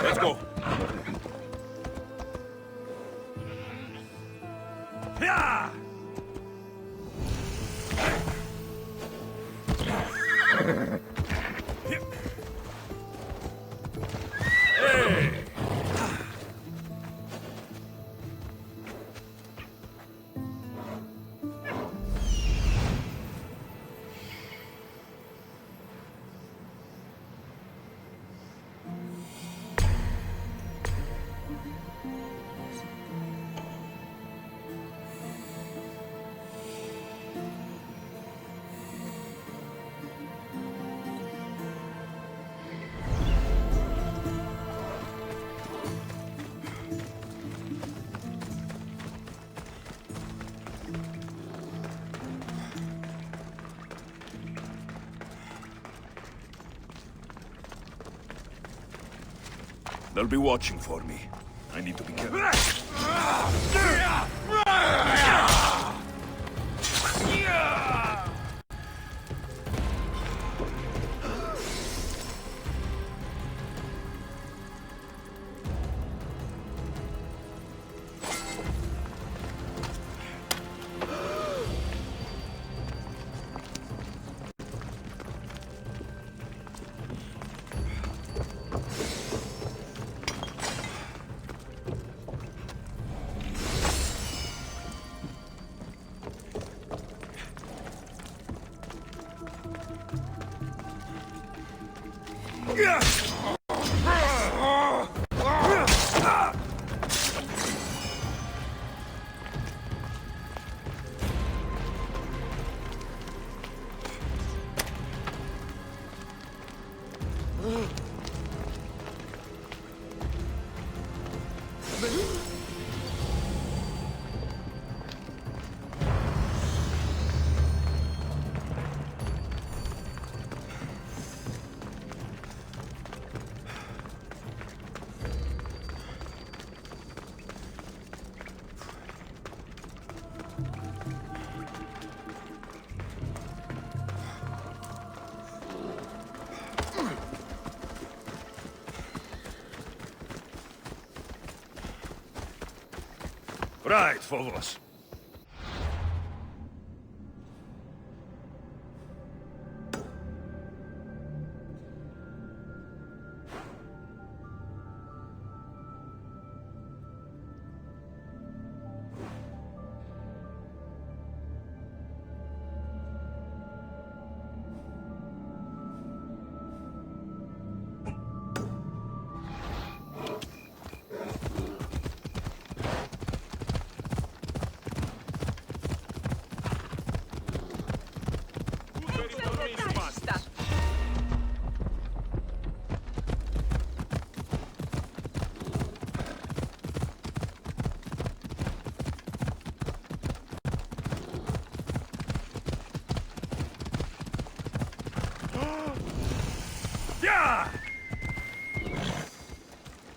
Let's go. They'll be watching for me. I need to be careful. Right, follow us.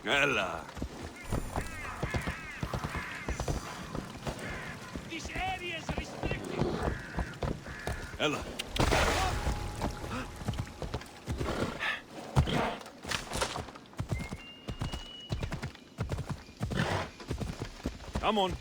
Ella. This area is restricted. Ella. Come on.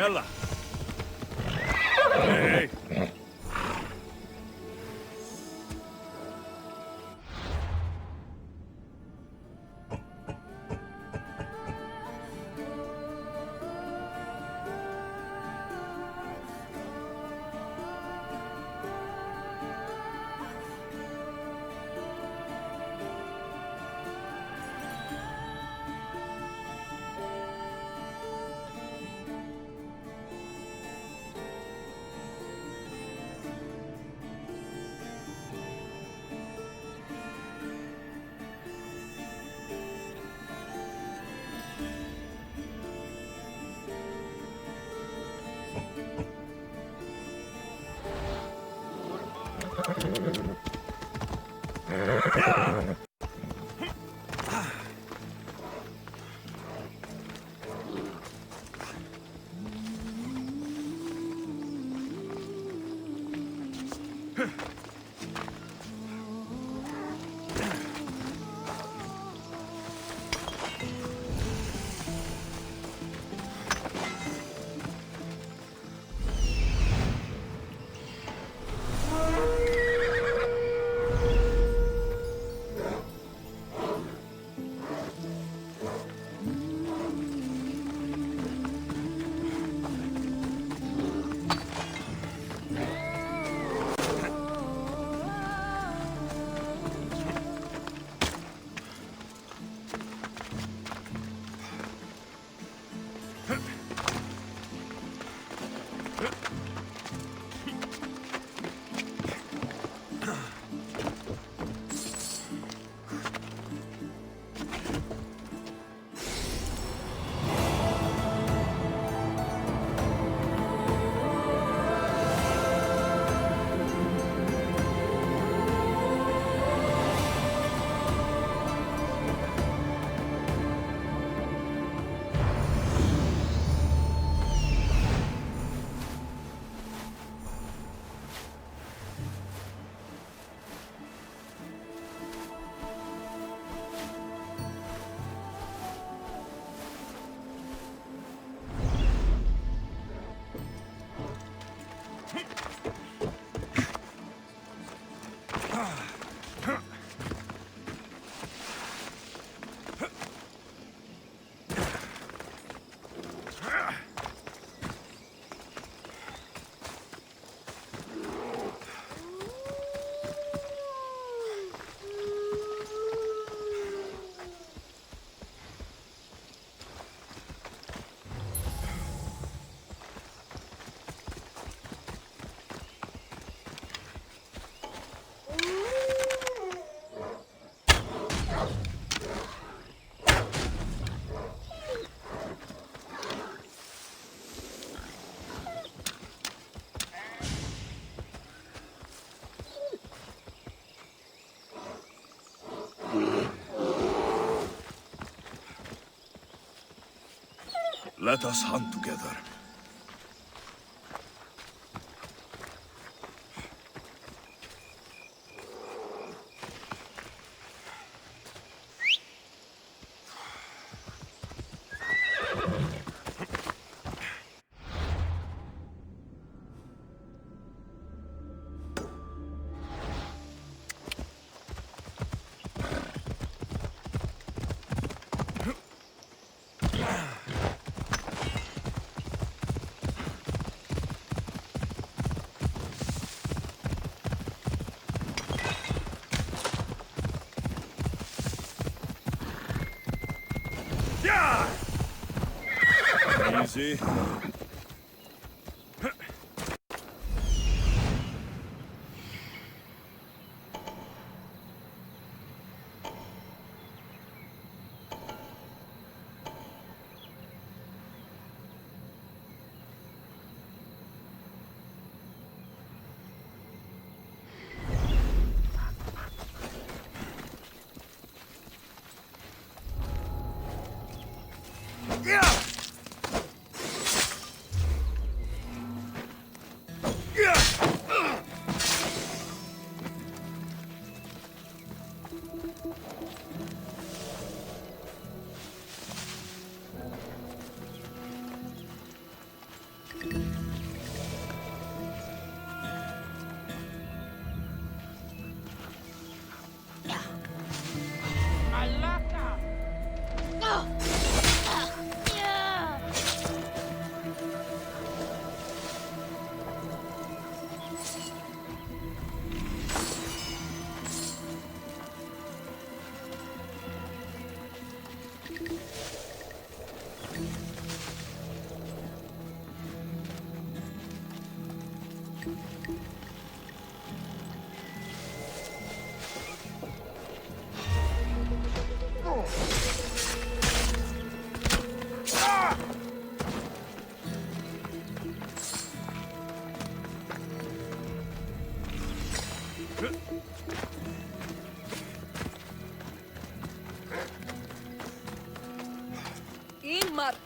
Yalla. Hey. Let us hunt together. Easy.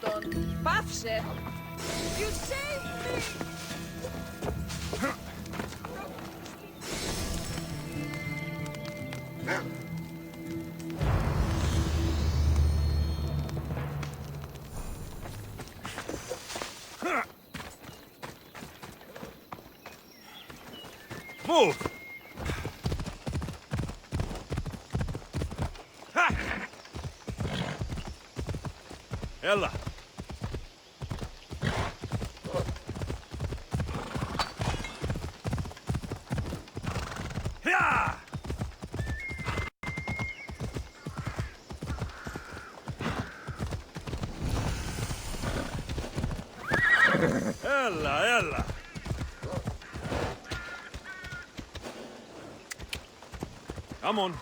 Barton. Bawsze. You saved me! Move! Ha! Ella! Yeah! Ella, Ella! Come on.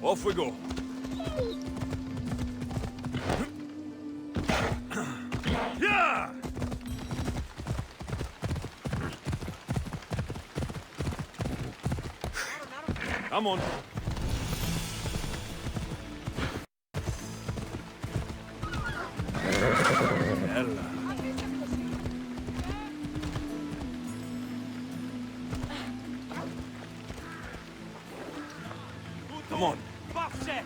Off we go. Yeah! Come on. Ella. Come on. Bawsze!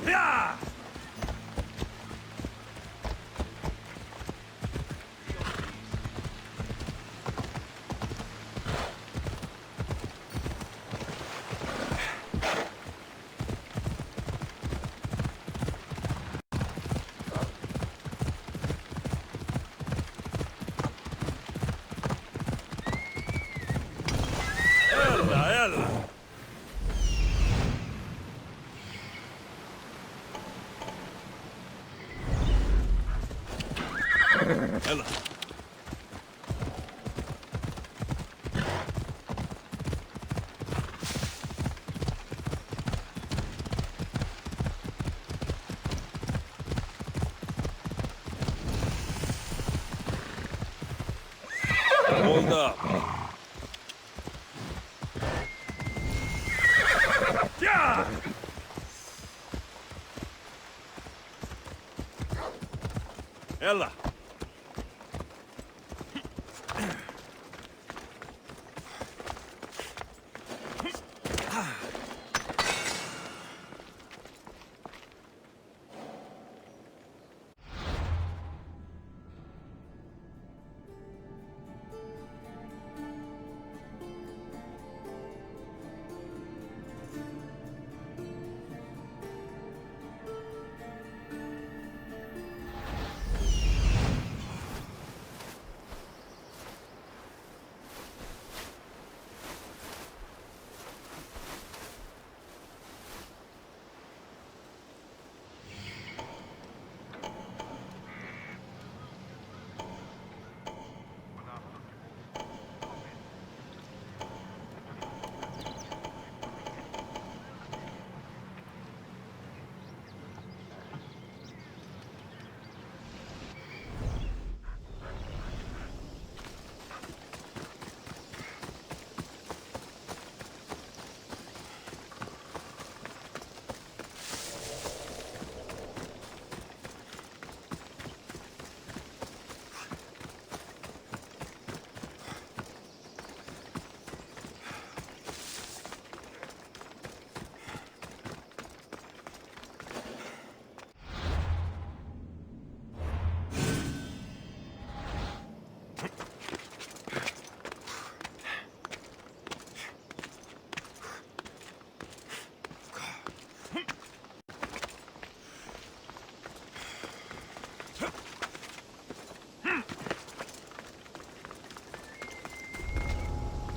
Yeah! Ella! Ella! Hold up. Yeah! Ella.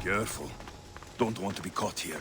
Careful. Don't want to be caught here.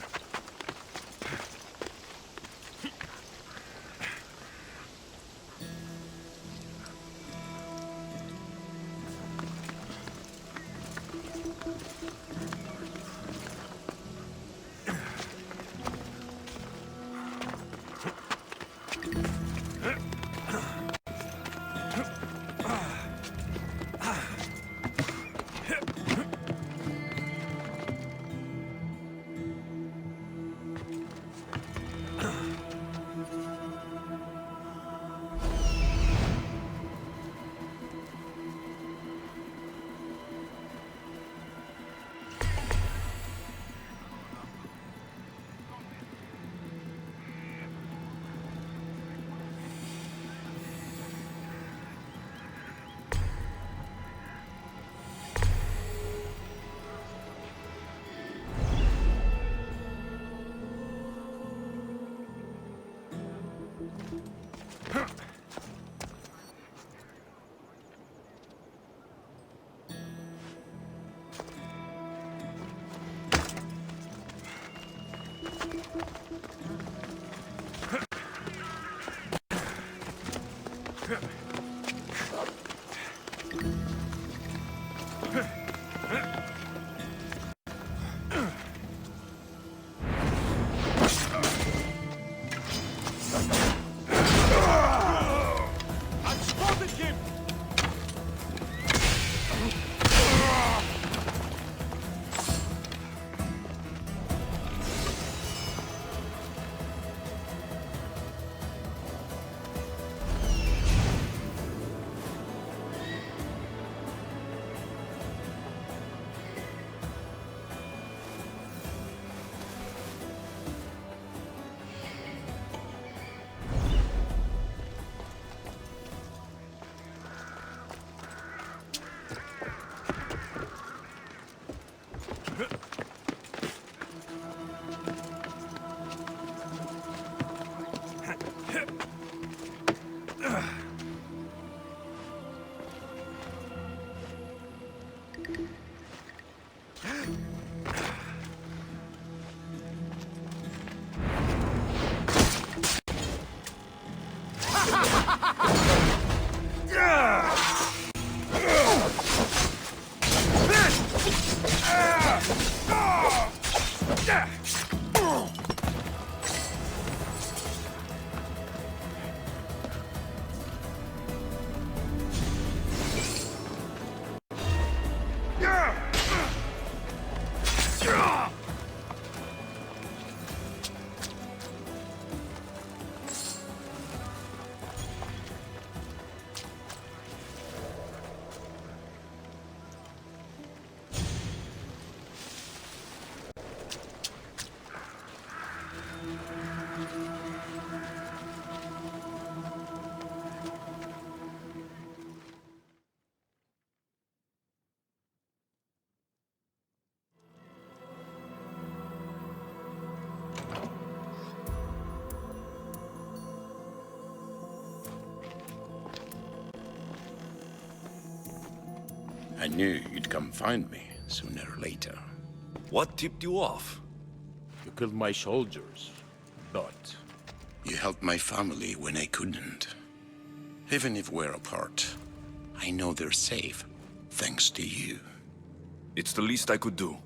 I knew you'd come find me sooner or later. What tipped you off? You killed my soldiers, but you helped my family when I couldn't. Even if we're apart, I know they're safe, thanks to you. It's the least I could do.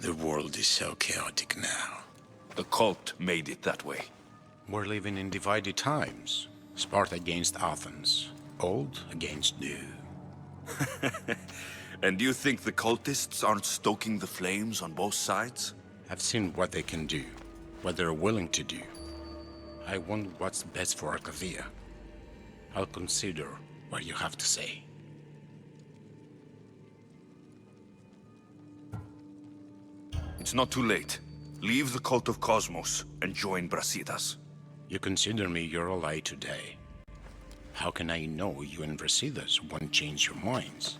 The world is so chaotic now. The cult made it that way. We're living in divided times. Sparta against Athens. Old against new. And do you think the cultists aren't stoking the flames on both sides? I've seen what they can do, what they're willing to do. I want what's best for Arcadia. I'll consider what you have to say. It's not too late. Leave the cult of Cosmos and join Brasidas. You consider me your ally today. How can I know you and Brasidas won't change your minds?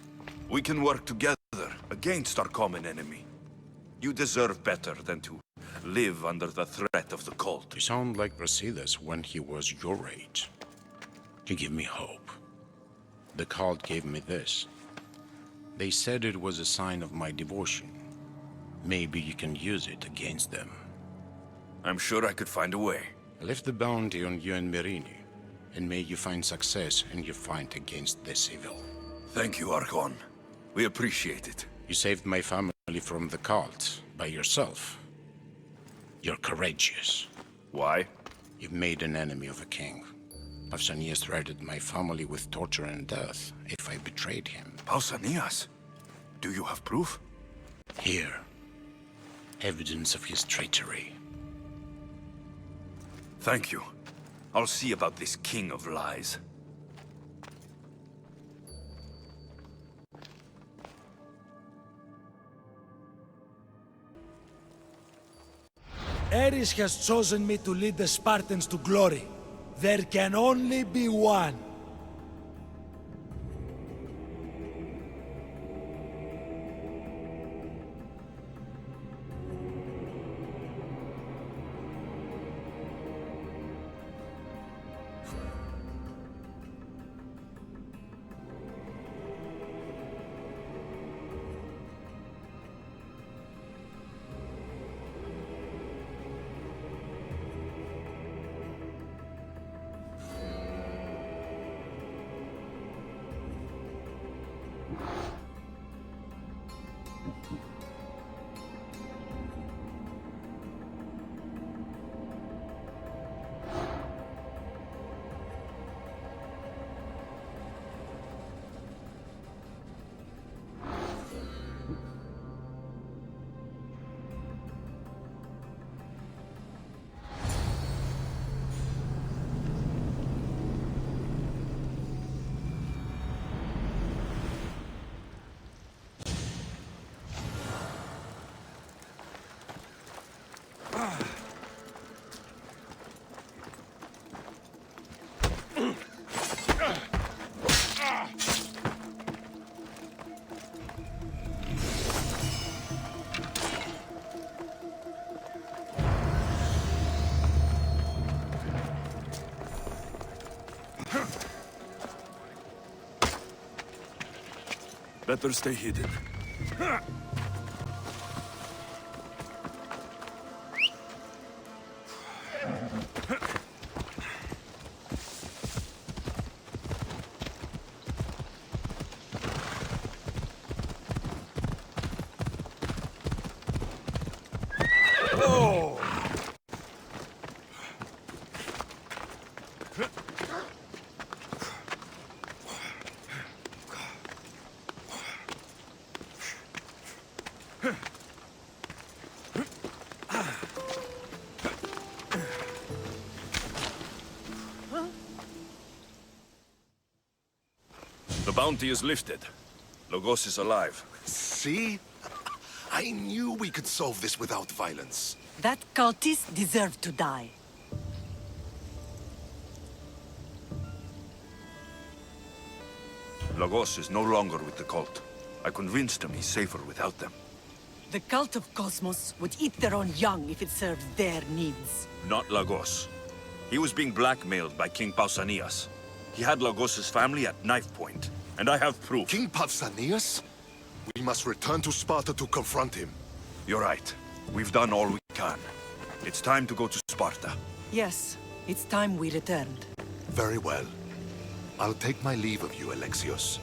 We can work together against our common enemy. You deserve better than to live under the threat of the cult. You sound like Brasidas when he was your age. You give me hope. The cult gave me this. They said it was a sign of my devotion. Maybe you can use it against them. I'm sure I could find a way. I left the bounty on you and Merini, and may you find success in your fight against this evil. Thank you, Archon. We appreciate it. You saved my family from the cult by yourself. You're courageous. Why? You've made an enemy of a king. Pausanias threatened my family with torture and death if I betrayed him. Pausanias? Do you have proof? Here. Evidence of his treachery. Thank you. I'll see about this king of lies. Ares has chosen me to lead the Spartans to glory. There can only be one. Better stay hidden. The bounty is lifted. Logos is alive. See? I knew we could solve this without violence. That cultist deserved to die. Logos is no longer with the cult. I convinced him he's safer without them. The cult of Cosmos would eat their own young if it served their needs. Not Lagos. He was being blackmailed by King Pausanias. He had Lagos's family at knife point, and I have proof. King Pausanias? We must return to Sparta to confront him. You're right. We've done all we can. It's time to go to Sparta. Yes, it's time we returned. Very well. I'll take my leave of you, Alexios.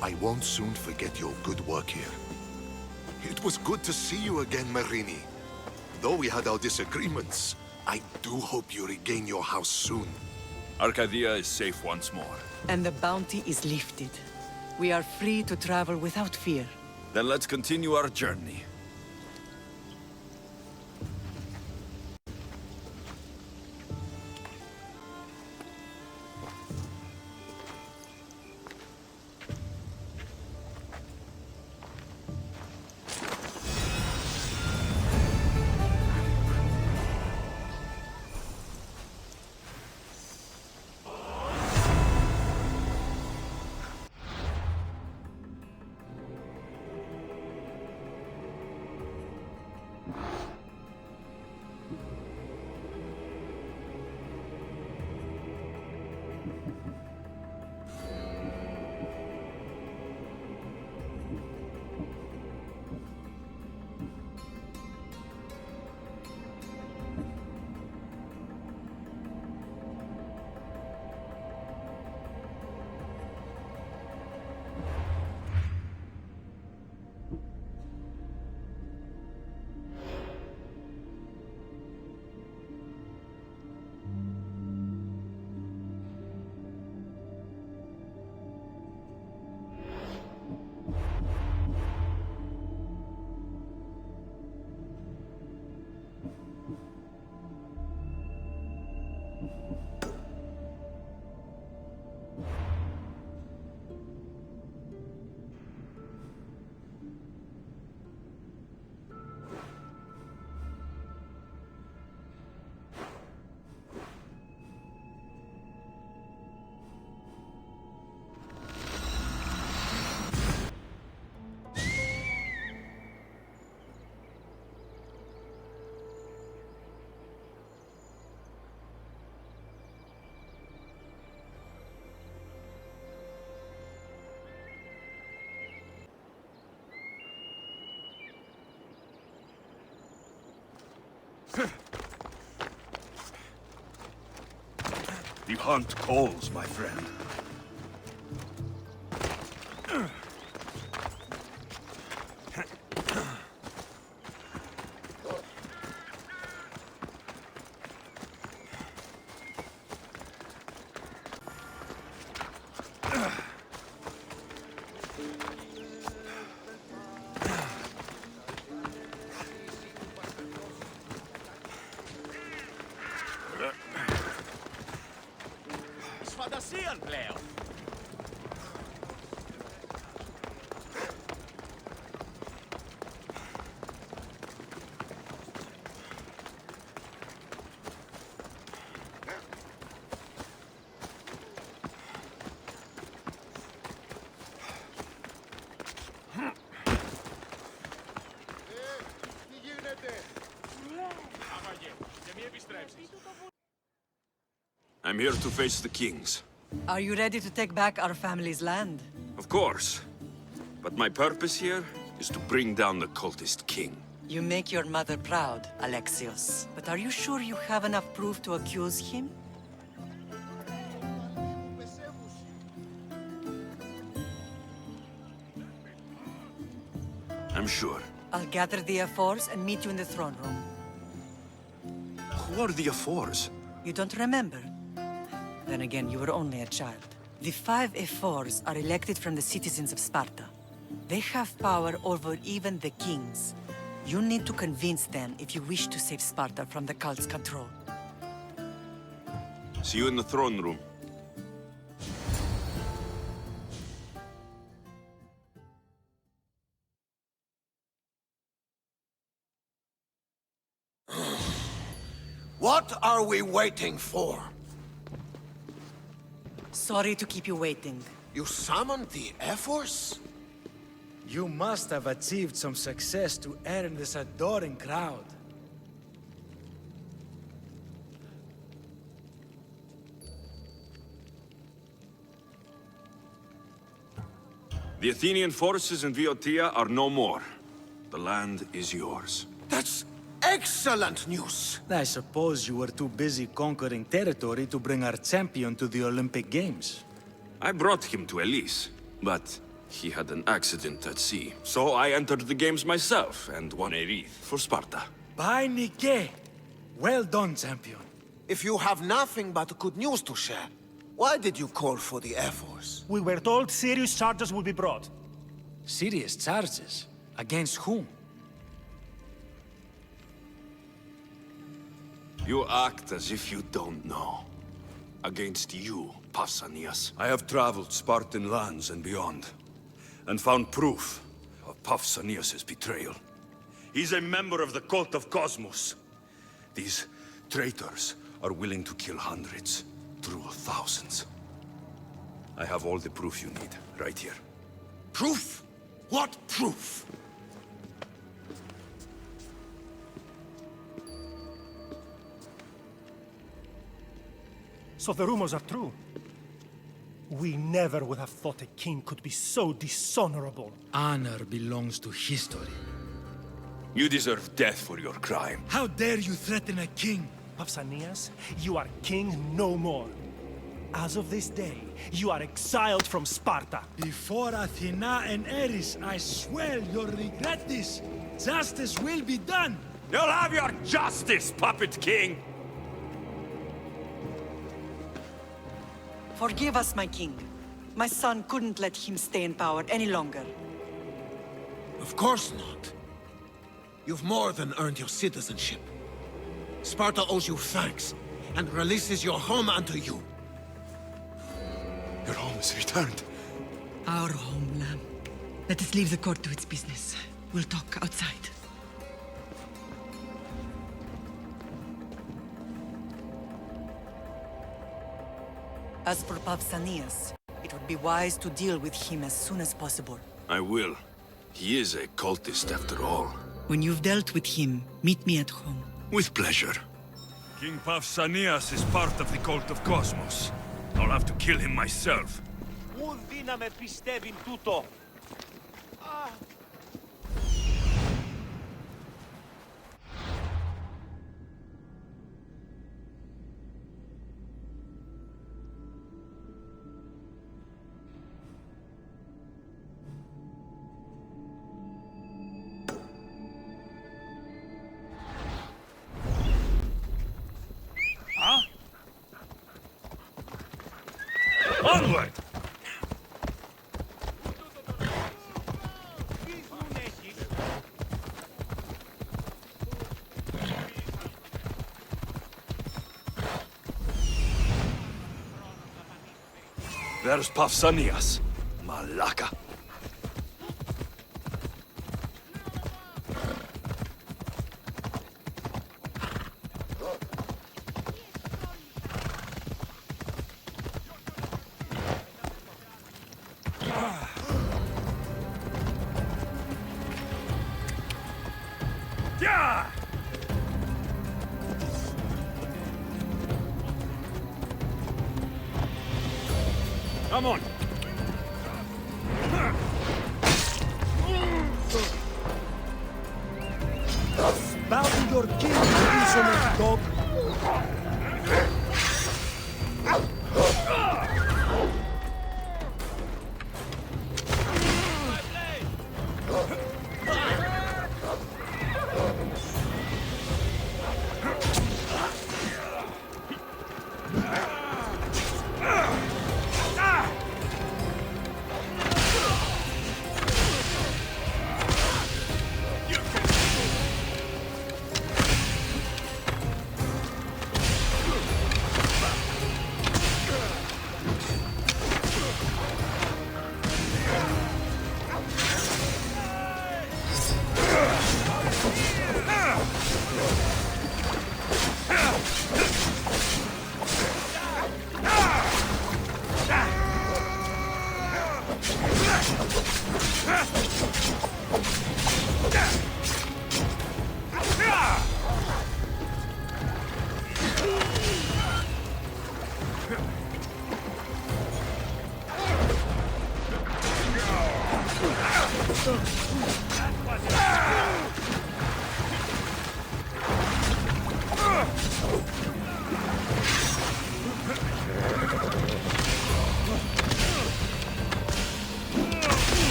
I won't soon forget your good work here. It was good to see you again, Marini. Though we had our disagreements, I do hope you regain your house soon. Arcadia is safe once more. And the bounty is lifted. We are free to travel without fear. Then let's continue our journey. The hunt calls, my friend. Σφαντασίαν πλέον. Τι γίνεται? Άπαγε, και μη επιστρέψεις. I'm here to face the kings. Are you ready to take back our family's land? Of course. But my purpose here is to bring down the cultist king. You make your mother proud, Alexios. But are you sure you have enough proof to accuse him? I'm sure. I'll gather the Ephors and meet you in the throne room. Who are the Ephors? You don't remember? Then again, you were only a child. The 5 Ephors are elected from the citizens of Sparta. They have power over even the kings. You need to convince them if you wish to save Sparta from the cult's control. See you in the throne room. What are we waiting for? Sorry to keep you waiting. You summoned the Ephors? You must have achieved some success to earn this adoring crowd. The Athenian forces in Viotia are no more. The land is yours. That's excellent news. I suppose you were too busy conquering territory to bring our champion to the Olympic Games. I brought him to Elise, but he had an accident at sea. So I entered the games myself and won a wreath for Sparta. By Nike! Well done, champion. If you have nothing but good news to share, why did you call for the Air Force? We were told serious charges would be brought. Serious charges? Against whom? You act as if you don't know. Against you, Pausanias. I have traveled Spartan lands and beyond, and found proof of Pausanias' betrayal. He's a member of the cult of Cosmos. These traitors are willing to kill hundreds, through thousands. I have all the proof you need, right here. Proof? What proof? So the rumors are true. We never would have thought a king could be so dishonorable. Honor belongs to history. You deserve death for your crime. How dare you threaten a king? Pausanias, you are king no more. As of this day, you are exiled from Sparta. Before Athena and Eris, I swear you'll regret this. Justice will be done. You'll have your justice, puppet king! Forgive us, my king. My son couldn't let him stay in power any longer. Of course not. You've more than earned your citizenship. Sparta owes you thanks, and releases your home unto you. Your home is returned. Our homeland. Let us leave the court to its business. We'll talk outside. As for Pausanias, it would be wise to deal with him as soon as possible. I will. He is a cultist after all. When you've dealt with him, meet me at home. With pleasure. King Pausanias is part of the cult of Cosmos. I'll have to kill him myself. Ούν δύναμε πιστεύειν τούτο. Onward! There's Pausanias, Malaka. Yeah! Come on. Bow to your king, insolent dog.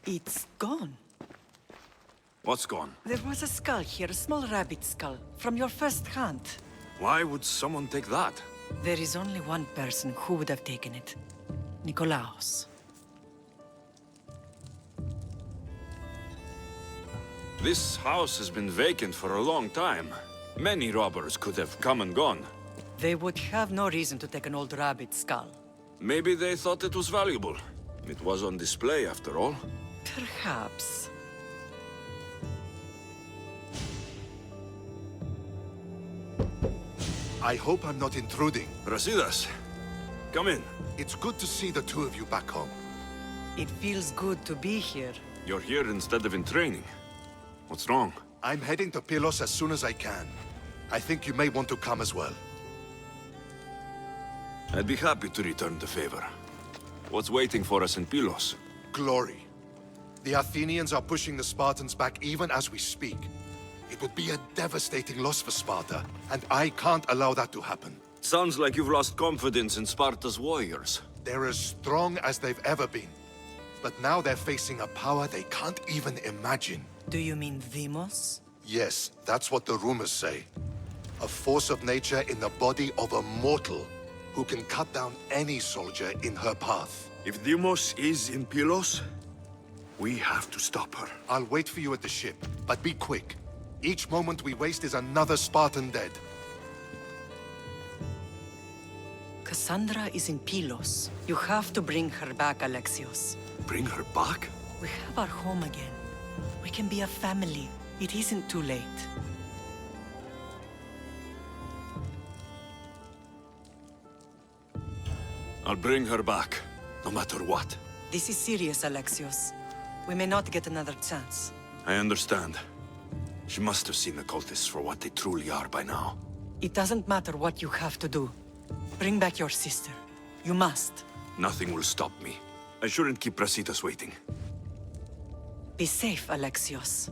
It's gone. What's gone? There was a skull here, a small rabbit skull, from your first hunt. Why would someone take that? There is only one person who would have taken it. Nikolaos. This house has been vacant for a long time. Many robbers could have come and gone. They would have no reason to take an old rabbit skull. Maybe they thought it was valuable. It was on display, after all. Perhaps. I hope I'm not intruding. Rasidas, come in. It's good to see the two of you back home. It feels good to be here. You're here instead of in training. What's wrong? I'm heading to Pylos as soon as I can. I think you may want to come as well. I'd be happy to return the favor. What's waiting for us in Pylos? Glory. The Athenians are pushing the Spartans back even as we speak. It would be a devastating loss for Sparta, and I can't allow that to happen. Sounds like you've lost confidence in Sparta's warriors. They're as strong as they've ever been. But now they're facing a power they can't even imagine. Do you mean Demos? Yes, that's what the rumors say. A force of nature in the body of a mortal who can cut down any soldier in her path. If Deimos is in Pylos, we have to stop her. I'll wait for you at the ship, but be quick. Each moment we waste is another Spartan dead. Cassandra is in Pylos. You have to bring her back, Alexios. Bring her back? We have our home again. We can be a family. It isn't too late. I'll bring her back, no matter what. This is serious, Alexios. We may not get another chance. I understand. She must have seen the cultists for what they truly are by now. It doesn't matter what you have to do. Bring back your sister. You must. Nothing will stop me. I shouldn't keep Brasidas waiting. Be safe, Alexios.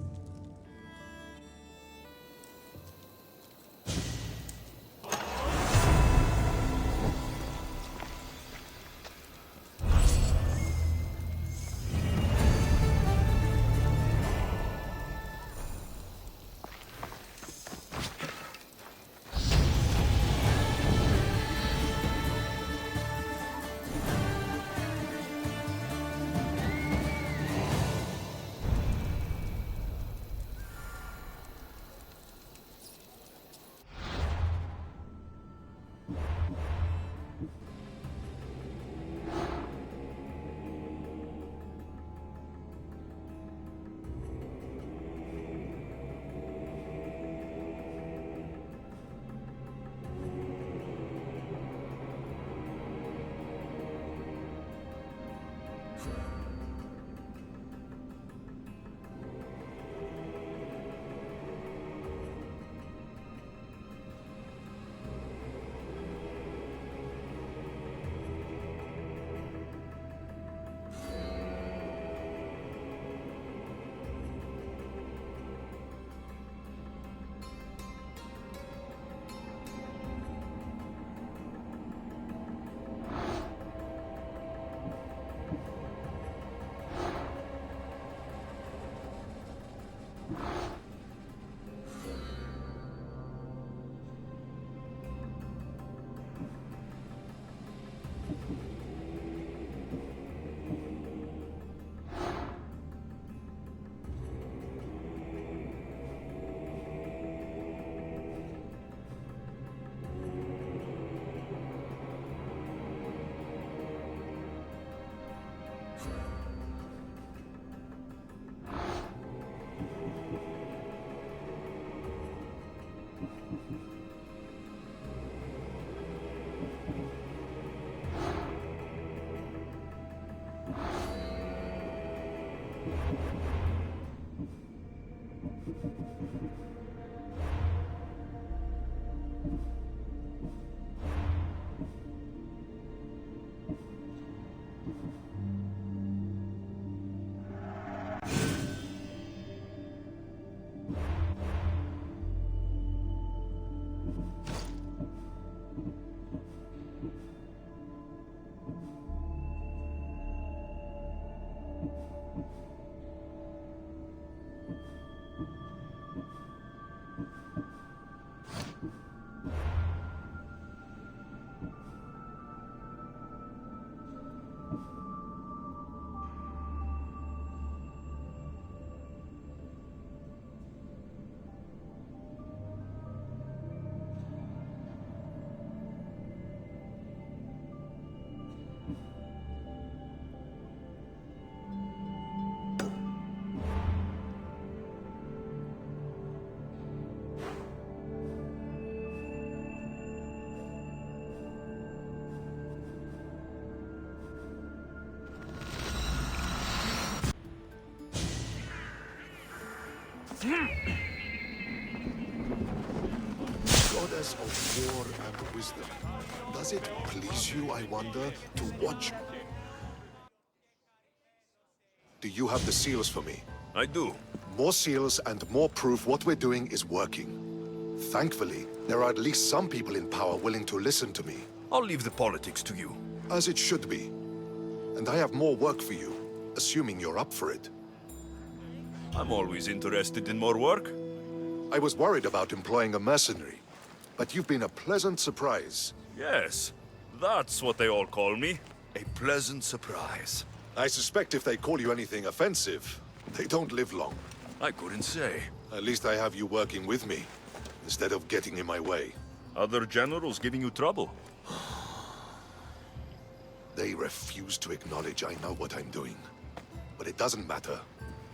Goddess of war and wisdom. Does it please you, I wonder, to watch? Do you have the seals for me? I do. More seals and more proof what we're doing is working. Thankfully, there are at least some people in power willing to listen to me. I'll leave the politics to you. As it should be. And I have more work for you, assuming you're up for it. I'm always interested in more work. I was worried about employing a mercenary, but you've been a pleasant surprise. Yes, that's what they all call me. A pleasant surprise. I suspect if they call you anything offensive, they don't live long. I couldn't say. At least I have you working with me, instead of getting in my way. Other generals giving you trouble? They refuse to acknowledge I know what I'm doing. But it doesn't matter.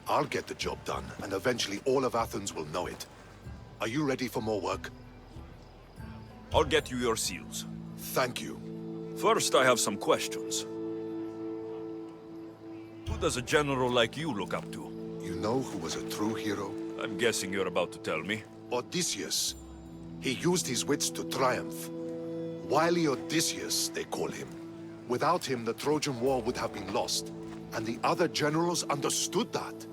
I'll get the job done, and eventually all of Athens will know it. Are you ready for more work? I'll get you your seals. Thank you. First, I have some questions. Who does a general like you look up to? You know who was a true hero? I'm guessing you're about to tell me. Odysseus. He used his wits to triumph. Wily Odysseus, they call him. Without him, the Trojan War would have been lost. And the other generals understood that.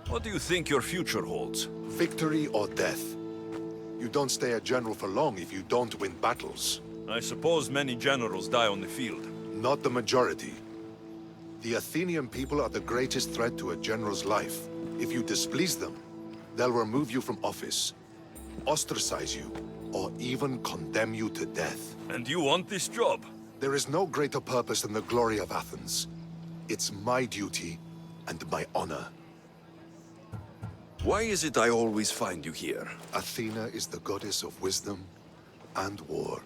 What do you think your future holds? Victory or death. You don't stay a general for long if you don't win battles. I suppose many generals die on the field. Not the majority. The Athenian people are the greatest threat to a general's life. If you displease them, they'll remove you from office, ostracize you, or even condemn you to death. And you want this job? There is no greater purpose than the glory of Athens. It's my duty and my honor. Why is it I always find you here? Athena is the goddess of wisdom and war.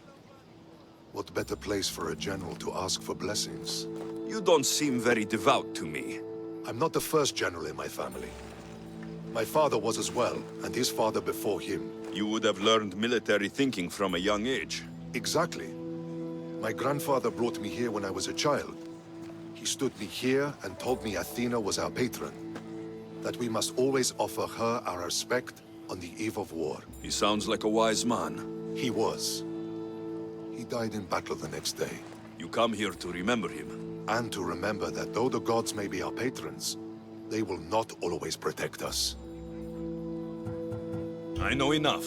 What better place for a general to ask for blessings? You don't seem very devout to me. I'm not the first general in my family. My father was as well, and his father before him. You would have learned military thinking from a young age. Exactly. My grandfather brought me here when I was a child. He stood me here and told me Athena was our patron. That we must always offer her our respect on the eve of war. He sounds like a wise man. He was. He died in battle the next day. You come here to remember him. And to remember that though the gods may be our patrons, they will not always protect us. I know enough.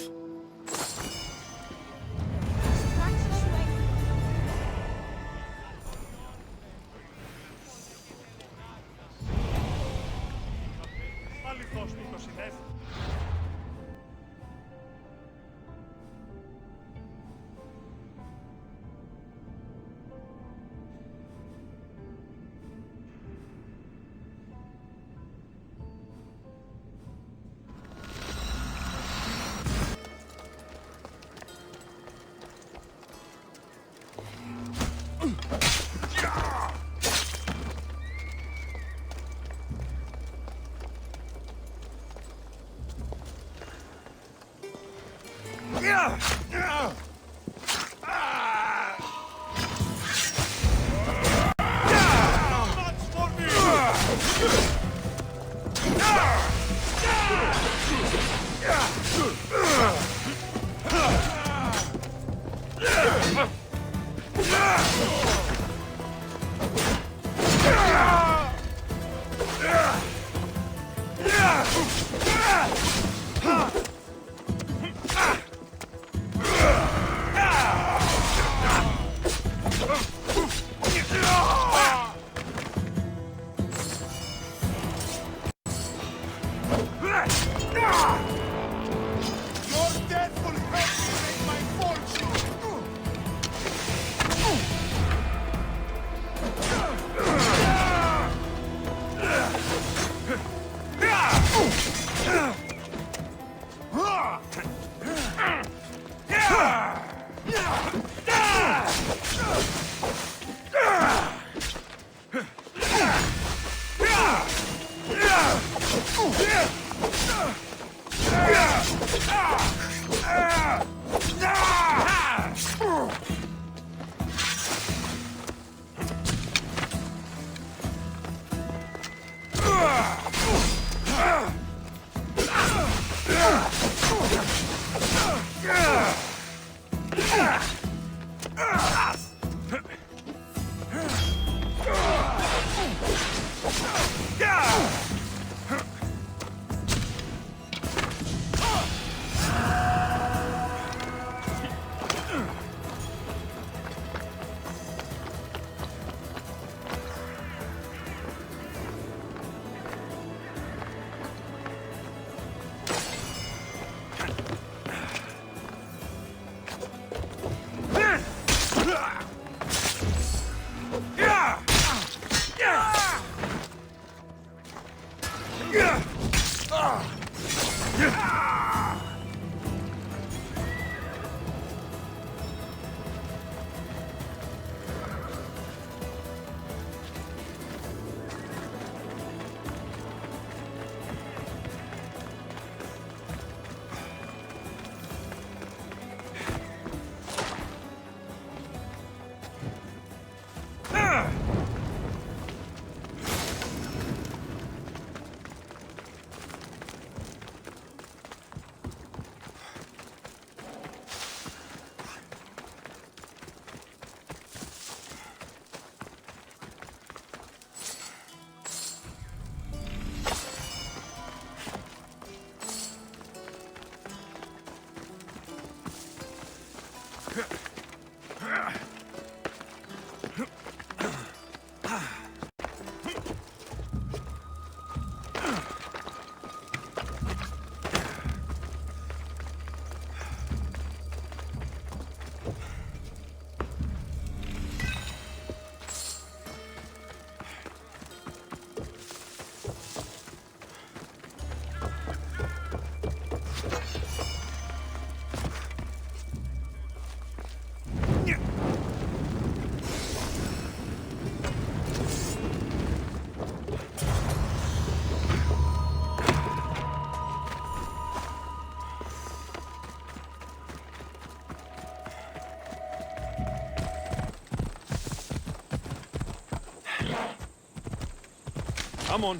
Come on.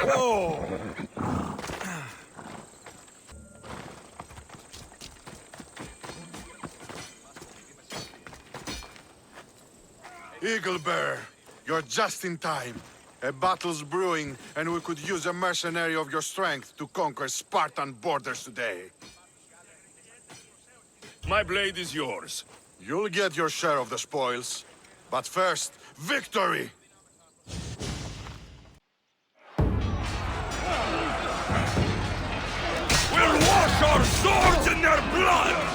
Whoa! Eagle Bear, you're just in time. A battle's brewing, and we could use a mercenary of your strength to conquer Spartan borders today. My blade is yours. You'll get your share of the spoils. But first, victory! We'll wash our swords in their blood!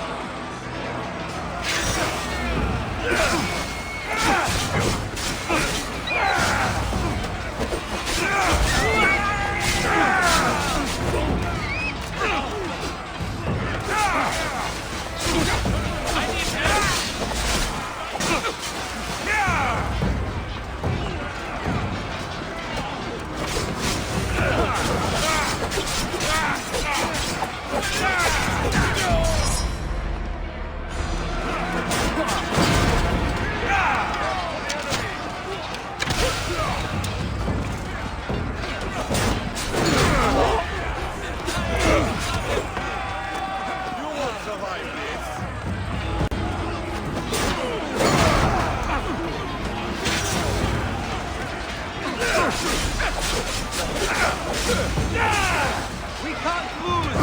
We can't lose!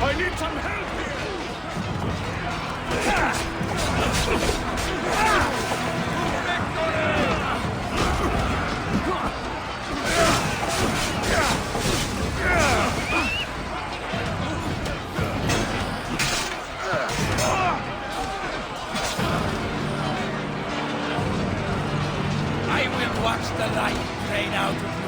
I need some help here! I will watch the light drain out of